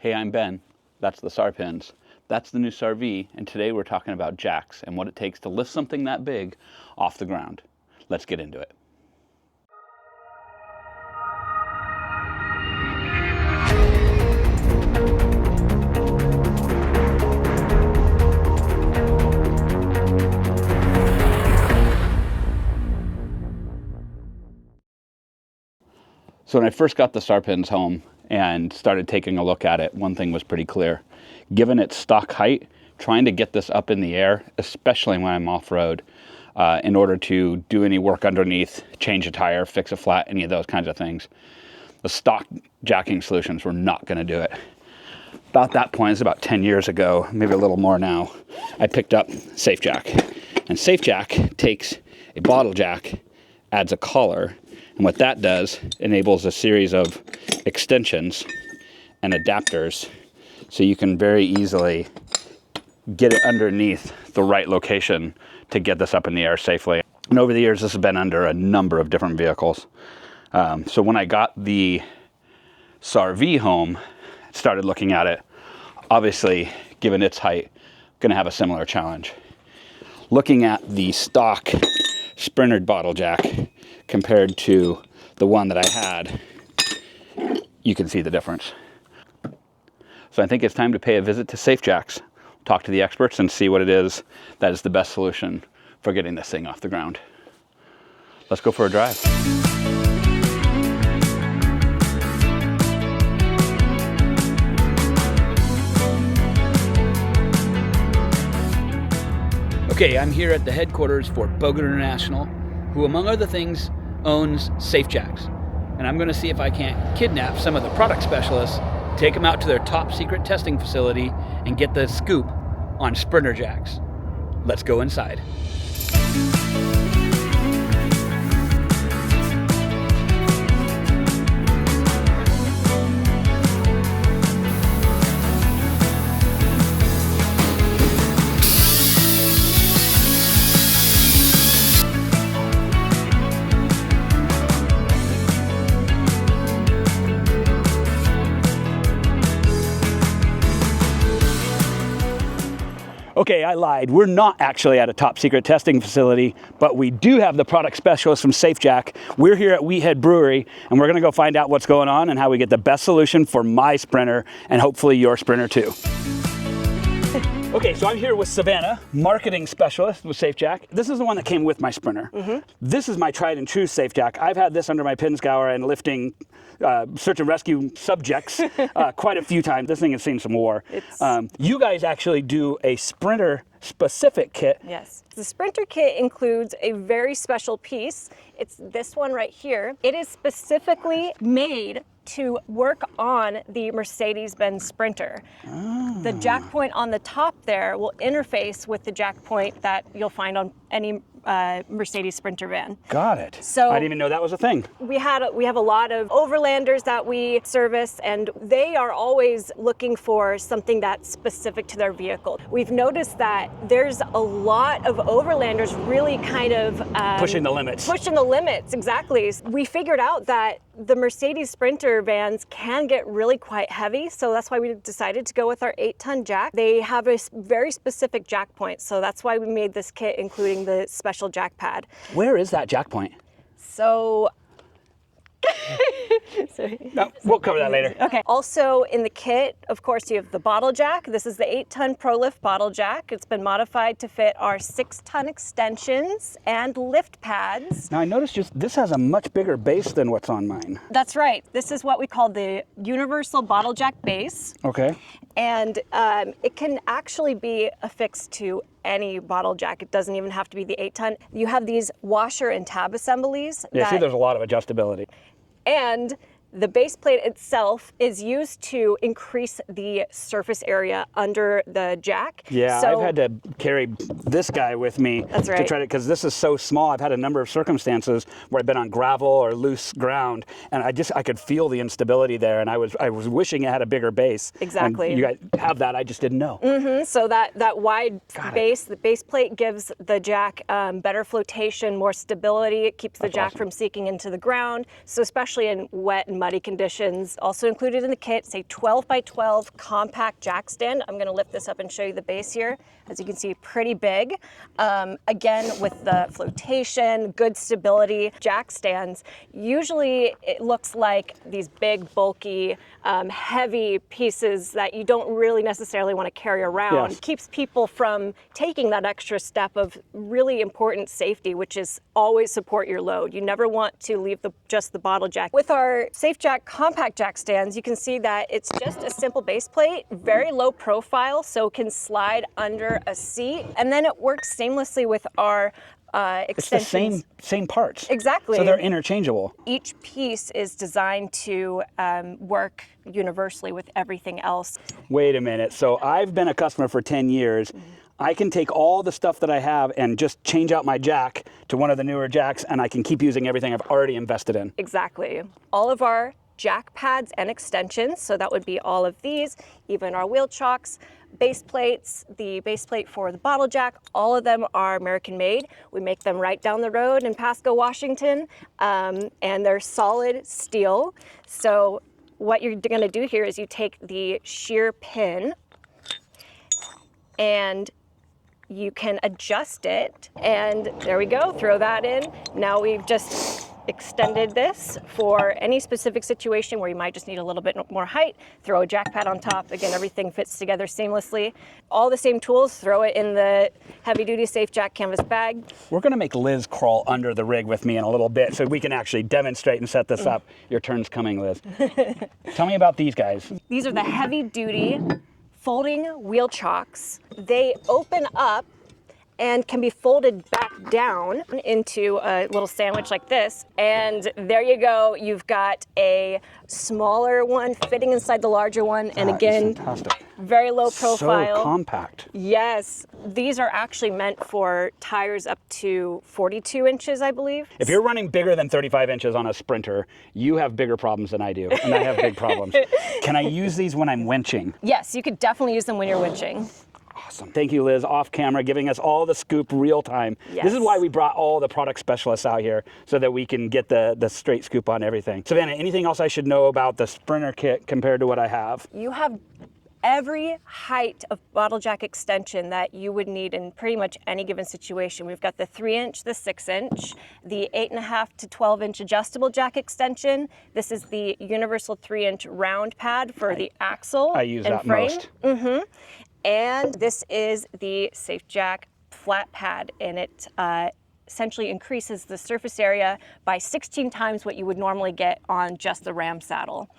Hey, I'm Ben. That's the SARPINZ. That's the new SAR-V, and today we're talking about jacks and what it takes to lift something that big off the ground. Let's get into it. So when I first got the SARPINZ home and started taking a look at it, one thing was pretty clear. Given its stock height, trying to get this up in the air, especially when I'm off-road, in order to do any work underneath, change a tire, fix a flat, any of those kinds of things, the stock jacking solutions were not going to do it. About that point, it's about 10 years ago, maybe a little more now, I picked up SafeJack. And SafeJack takes a bottle jack, adds a collar, and what that does enables a series of extensions and adapters so you can very easily get it underneath the right location to get this up in the air safely. And over the years, this has been under a number of different vehicles. So when I got the SAR-V home, started looking at it, obviously, given its height, gonna have a similar challenge. Looking at the stock sprintered bottle jack compared to the one that I had, you can see the difference. So I think it's time to pay a visit to SafeJack's, talk to the experts and see what it is that is the best solution for getting this thing off the ground. Let's go for a drive. Okay, I'm here at the headquarters for Bogut International, who among other things owns SafeJacks. And I'm gonna see if I can't kidnap some of the product specialists, take them out to their top secret testing facility and get the scoop on sprinter jacks. Let's go inside. Okay, I lied. We're not actually at a top secret testing facility, but we do have the product specialist from SafeJack. We're here at Wheathead Brewery, and we're gonna go find out what's going on and how we get the best solution for my sprinter and hopefully your sprinter too. Okay, so I'm here with Savannah, marketing specialist with SafeJack. This is the one that came with my sprinter. This is my tried and true SafeJack. I've had this under my Pinzgauer and lifting search and rescue subjects quite a few times. This thing has seen some war. You guys actually do a sprinter specific kit. Yes. The sprinter kit includes a very special piece. It's this one right here. It is specifically made to work on the Mercedes-Benz Sprinter. The jack point on the top there will interface with the jack point that you'll find on any Mercedes Sprinter van. Got it. So I didn't even know that was a thing. We have a lot of Overlanders that we service, and they are always looking for something that's specific to their vehicle. We've noticed that there's a lot of Overlanders really kind of pushing the limits. Pushing the limits, exactly. We figured out that the Mercedes Sprinter vans can get really quite heavy, so that's why we decided to go with our 8-ton jack. They have a very specific jack point, so that's why we made this kit, including the special jack pad. Where is that jack point? So No, we'll cover that later. Okay. Also in the kit, of course, you have the bottle jack. This is the 8-ton ProLift bottle jack. It's been modified to fit our 6-ton extensions and lift pads. Now I noticed this has a much bigger base than what's on mine. That's right. This is what we call the universal bottle jack base. Okay. And it can actually be affixed to any bottle jack. It doesn't even have to be the 8-ton. You have these washer and tab assemblies. Yeah, see, there's a lot of adjustability. And the base plate itself is used to increase the surface area under the jack. Yeah, so, I've had to carry this guy with me to try to, because this is so small. I've had a number of circumstances where I've been on gravel or loose ground, and I could feel the instability there, and I was wishing it had a bigger base. Exactly. And you guys have that, I just didn't know. Mm-hmm. So that wide base, the base plate gives the jack better flotation, more stability. It keeps the jack from sinking into the ground. So especially in wet and muddy conditions. Also included in the kit is a 12 by 12 compact jack stand. I'm gonna lift this up and show you the base here. As you can see, pretty big. Again, with the flotation, good stability, jack stands, usually it looks like these big, bulky, heavy pieces that you don't really necessarily want to carry around. Yes. Keeps people from taking that extra step of really important safety, which is always support your load. You never want to leave just the bottle jack. With our SafeJack compact jack stands, you can see that it's just a simple base plate, very low profile, so can slide under a seat, and then it works seamlessly with our extensions. It's the same parts. Exactly. So they're interchangeable. Each piece is designed to work universally with everything else. Wait a minute. So I've been a customer for 10 years. I can take all the stuff that I have and just change out my jack to one of the newer jacks, and I can keep using everything I've already invested in. Exactly. All of our jack pads and extensions, so that would be all of these, even our wheel chocks, base plates, the base plate for the bottle jack, all of them are American made. We make them right down the road in Pasco, Washington, and they're solid steel. So what you're gonna do here is you take the shear pin and you can adjust it, and there we go, throw that in. Now we've just extended this for any specific situation where you might just need a little bit more height. Throw a jack pad on top. Again, everything fits together seamlessly. All the same tools, throw it in the heavy-duty SafeJack canvas bag. We're going to make Liz crawl under the rig with me in a little bit so we can actually demonstrate and set this up. Your turn's coming, Liz. Tell me about these guys. These are the heavy-duty folding wheel chocks. They open up and can be folded back down into a little sandwich like this. And there you go. You've got a smaller one fitting inside the larger one. And again, fantastic. Very low profile. So compact. Yes. These are actually meant for tires up to 42 inches, I believe. If you're running bigger than 35 inches on a Sprinter, you have bigger problems than I do, and I have big problems. Can I use these when I'm winching? Yes, you could definitely use them when you're winching. Awesome. Thank you, Liz, off camera, giving us all the scoop real time. Yes. This is why we brought all the product specialists out here, so that we can get the straight scoop on everything. Savannah, anything else I should know about the Sprinter kit compared to what I have? You have every height of bottle jack extension that you would need in pretty much any given situation. We've got the 3-inch, the 6-inch, the 8.5 to 12-inch adjustable jack extension. This is the universal 3-inch round pad for the axle I use and that frame. most. Mm-hmm. And this is the SafeJack flat pad, and it essentially increases the surface area by 16 times what you would normally get on just the Ram saddle.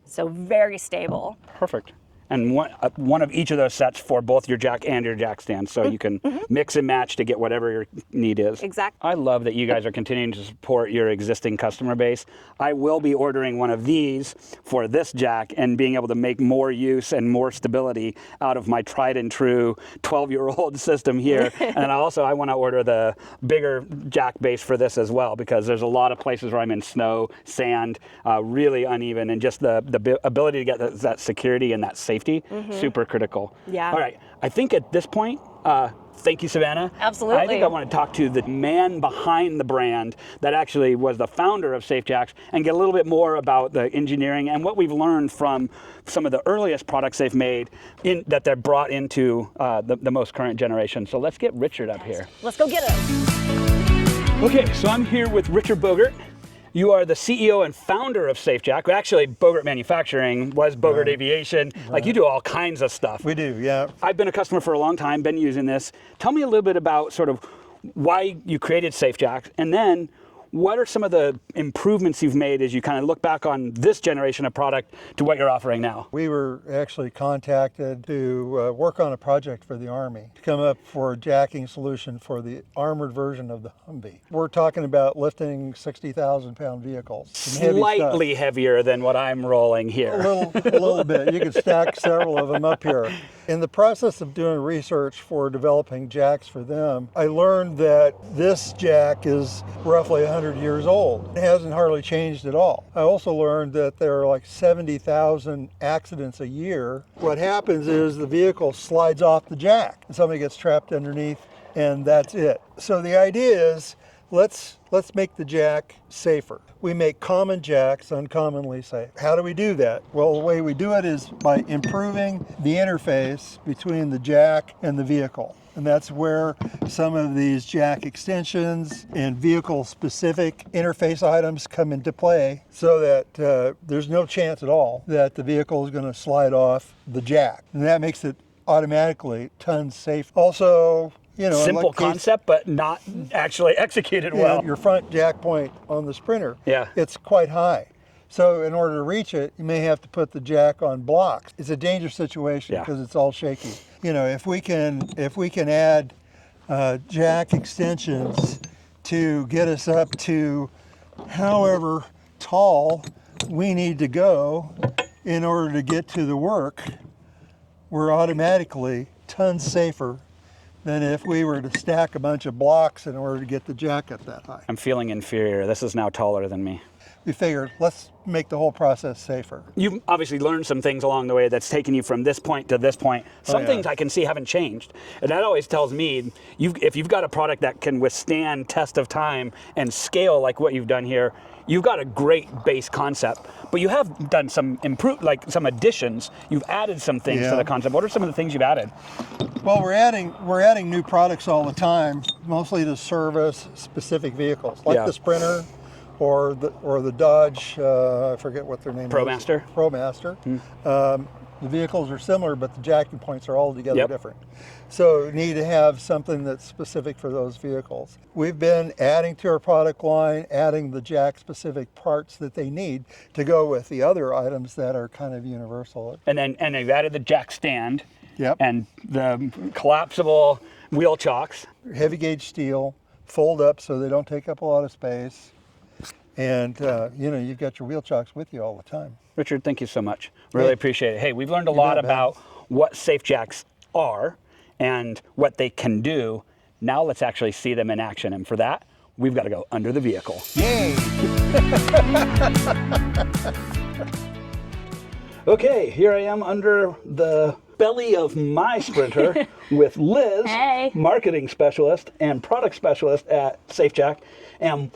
So very stable. Perfect. And one of each of those sets for both your jack and your jack stand, so you can mix and match to get whatever your need is. Exactly. I love that you guys are continuing to support your existing customer base. I will be ordering one of these for this jack and being able to make more use and more stability out of my tried and true 12-year-old system here. And I want to order the bigger jack base for this as well, because there's a lot of places where I'm in snow, sand, really uneven, and just the ability to get that security and that safety, super critical. Yeah. All right, I think at this point, thank you, Savannah. Absolutely. I think I want to talk to the man behind the brand that actually was the founder of SafeJacks and get a little bit more about the engineering and what we've learned from some of the earliest products they've made that they're brought into the most current generation. So let's get Richard up here. Let's go get him. Okay, so I'm here with Richard Bogert. You are the CEO and founder of SafeJack. Actually, Bogert Manufacturing was Bogert Aviation. Like, you do all kinds of stuff. We do, yeah. I've been a customer for a long time, been using this. Tell me a little bit about sort of why you created SafeJack, and then what are some of the improvements you've made as you kind of look back on this generation of product to what you're offering now? We were actually contacted to work on a project for the Army to come up for a jacking solution for the armored version of the Humvee. We're talking about lifting 60,000-pound vehicles. Some Slightly heavier than what I'm rolling here. A little bit. You can stack several of them up here. In the process of doing research for developing jacks for them, I learned that this jack is roughly 100 years old. It hasn't hardly changed at all. I also learned that there are like 70,000 accidents a year. What happens is the vehicle slides off the jack and somebody gets trapped underneath, and that's it. So the idea is let's make the jack safer. We make common jacks uncommonly safe. How do we do that? Well, the way we do it is by improving the interface between the jack and the vehicle. And that's where some of these jack extensions and vehicle-specific interface items come into play, so that there's no chance at all that the vehicle is going to slide off the jack. And that makes it automatically tons safe. Also, you know, Simple concept, but not actually executed well. your front jack point on the Sprinter, Yeah. it's quite high. So in order to reach it, you may have to put the jack on blocks. It's a dangerous situation Yeah. because it's all shaky. You know, if we can add jack extensions to get us up to however tall we need to go in order to get to the work, we're automatically tons safer than if we were to stack a bunch of blocks in order to get the jack up that high. I'm feeling inferior. This is now taller than me. We figured, let's make the whole process safer. You've obviously learned some things along the way that's taken you from this point to this point. Some things I can see haven't changed. And that always tells me, if you've got a product that can withstand test of time and scale like what you've done here, you've got a great base concept. But you have done some some additions. You've added some things to the concept. What are some of the things you've added? Well, we're adding new products all the time, mostly to service specific vehicles, like the Sprinter, or the Dodge, I forget what their name is. ProMaster. The vehicles are similar, but the jacking points are altogether different. So you need to have something that's specific for those vehicles. We've been adding to our product line, adding the jack-specific parts that they need to go with the other items that are kind of universal. And they've added the jack stand. Yep. And the collapsible wheel chocks. Heavy gauge steel, fold up so they don't take up a lot of space. And, you know, you've got your wheel chocks with you all the time. Richard, thank you so much. Really appreciate it. Hey, we've learned a lot about what SafeJacks are and what they can do. Now let's actually see them in action. And for that, we've got to go under the vehicle. Yay! Okay, here I am under the belly of my Sprinter with Liz, marketing specialist and product specialist at SafeJack. And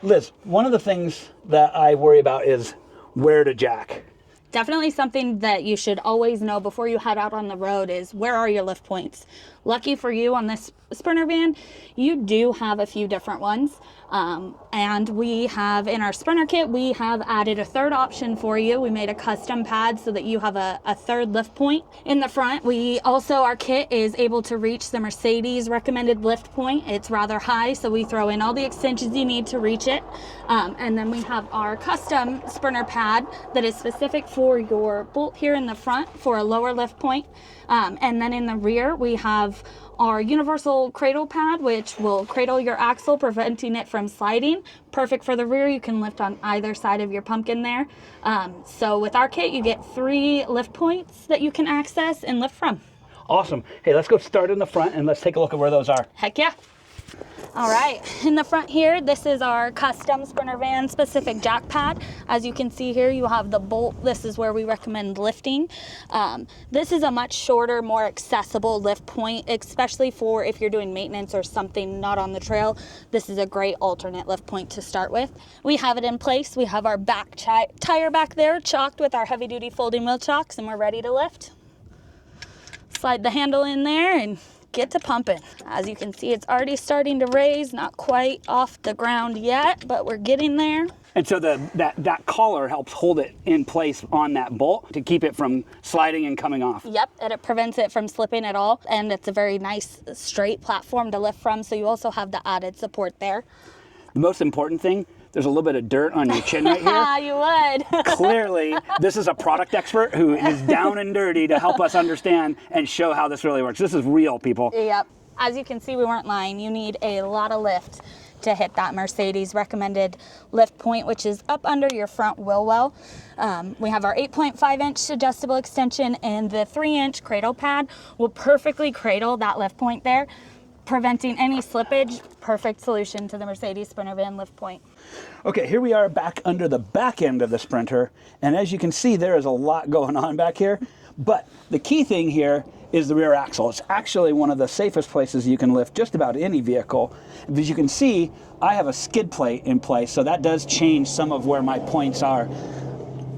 Liz, one of the things that I worry about is where to jack. Definitely something that you should always know before you head out on the road is where are your lift points. Lucky for you on this Sprinter van, you do have a few different ones. And we have in our Sprinter kit, we have added a third option for you. We made a custom pad so that you have a third lift point in the front. Our kit is able to reach the Mercedes recommended lift point. It's rather high, so we throw in all the extensions you need to reach it. And then we have our custom Sprinter pad that is specific for your bolt here in the front for a lower lift point. And then in the rear, we have our universal cradle pad, which will cradle your axle, preventing it from sliding. Perfect for the rear. You can lift on either side of your pumpkin there. So with our kit, you get 3 lift points that you can access and lift from. Awesome. Hey, let's go start in the front and let's take a look at where those are. Heck yeah. All right, in the front here, this is our custom Sprinter van specific jack pad. As you can see here, you have the bolt. This is where we recommend lifting. This is a much shorter, more accessible lift point, especially for if you're doing maintenance or something not on the trail. This is a great alternate lift point to start with. We have it in place. We have our back tire back there chocked with our heavy duty folding wheel chocks, and we're ready to lift. Slide the handle in there and get to pumping. As you can see, it's already starting to raise, not quite off the ground yet, but we're getting there. And so that collar helps hold it in place on that bolt to keep it from sliding and coming off. Yep, and it prevents it from slipping at all. And it's a very nice straight platform to lift from, so you also have the added support there. The most important thing, there's a little bit of dirt on your chin right here. You would. Clearly, this is a product expert who is down and dirty to help us understand and show how this really works. This is real, people. Yep. As you can see, we weren't lying. You need a lot of lift to hit that Mercedes recommended lift point, which is up under your front wheel well. We have our 8.5-inch adjustable extension, and the 3-inch cradle pad will perfectly cradle that lift point there, preventing any slippage. Perfect solution to the Mercedes Sprinter van lift point. Okay, here we are back under the back end of the Sprinter, and as you can see, there is a lot going on back here. But the key thing here is the rear axle. It's actually one of the safest places you can lift just about any vehicle. As you can see, I have a skid plate in place, so that does change some of where my points are.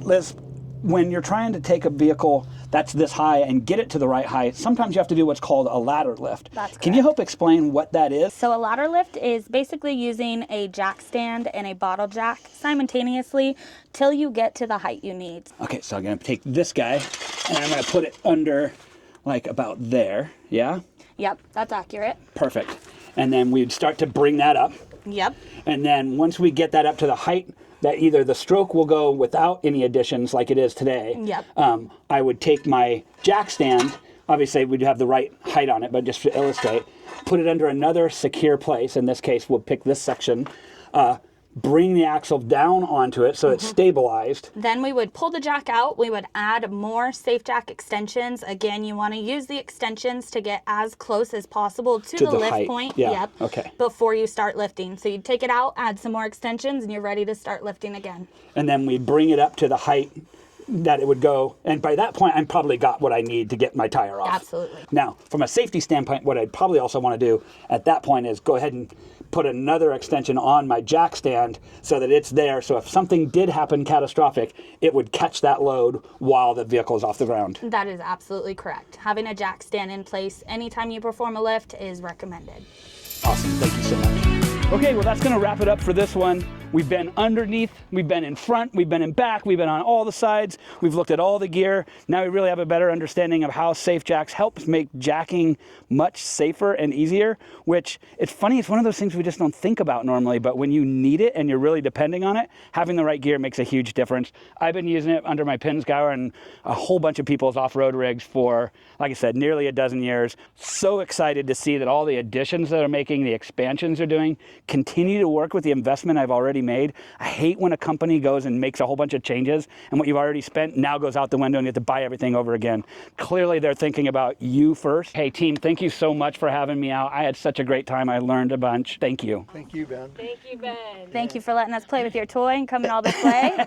Liz, when you're trying to take a vehicle that's this high and get it to the right height, sometimes you have to do what's called a ladder lift. That's Can you help explain what that is? So a ladder lift is basically using a jack stand and a bottle jack simultaneously till you get to the height you need. Okay, so I'm gonna take this guy and I'm gonna put it under like about there, yeah? Yep, that's accurate. Perfect. And then we'd start to bring that up. Yep. And then once we get that up to the height that either the stroke will go without any additions like it is today. Yep. I would take my jack stand, obviously we'd have the right height on it, but just to illustrate, put it under another secure place. In this case, we'll pick this section, bring the axle down onto it so it's stabilized. Then we would pull the jack out. We would add more SafeJack extensions. Again, you want to use the extensions to get as close as possible to the lift height. point. Yeah. Yep. Okay. Before you start lifting. So you take it out, add some more extensions, and you're ready to start lifting again. And then we bring it up to the height that it would go. And by that point, I probably got what I need to get my tire off. Absolutely. Now, from a safety standpoint, what I'd probably also want to do at that point is go ahead and put another extension on my jack stand so that it's there. So if something did happen catastrophic, it would catch that load while the vehicle is off the ground. That is absolutely correct. Having a jack stand in place anytime you perform a lift is recommended. Awesome. Thank you so much. Okay, well that's gonna wrap it up for this one. We've been underneath, we've been in front, we've been in back, we've been on all the sides, we've looked at all the gear. Now we really have a better understanding of how SafeJack helps make jacking much safer and easier, which it's funny, it's one of those things we just don't think about normally, but when you need it and you're really depending on it, having the right gear makes a huge difference. I've been using it under my Pinzgauer and a whole bunch of people's off-road rigs for, like I said, nearly a dozen years. So excited to see that all the additions that they're making, the expansions they're doing, continue to work with the investment I've already made. I hate when a company goes and makes a whole bunch of changes and what you've already spent now goes out the window and you have to buy everything over again. Clearly they're thinking about you first. Hey team, thank you so much for having me out. I had such a great time. I learned a bunch. Thank you. Thank you, Ben. Thank you, Ben. Thank you for letting us play with your toy and coming all this way.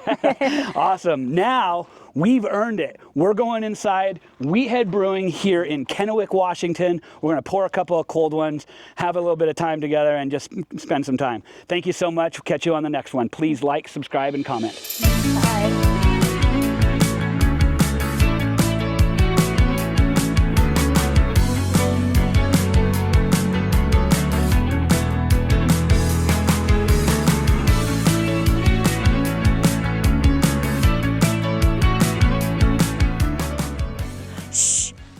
Awesome. Now we've earned it. We're going inside Wheathead Brewing here in Kennewick, Washington. We're going to pour a couple of cold ones, have a little bit of time together, and just spend some time. Thank you so much. We'll catch you on the next one. Please like, subscribe, and comment. Bye.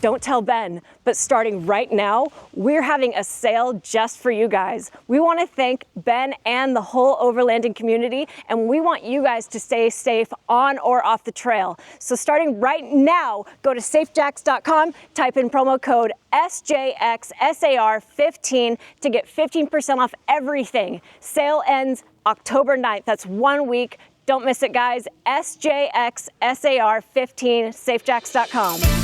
Don't tell Ben, but starting right now, we're having a sale just for you guys. We want to thank Ben and the whole Overlanding community, and we want you guys to stay safe on or off the trail. So starting right now, go to safejacks.com, type in promo code SJXSAR15 to get 15% off everything. Sale ends October 9th. That's 1 week. Don't miss it, guys. SJXSAR15, safejacks.com.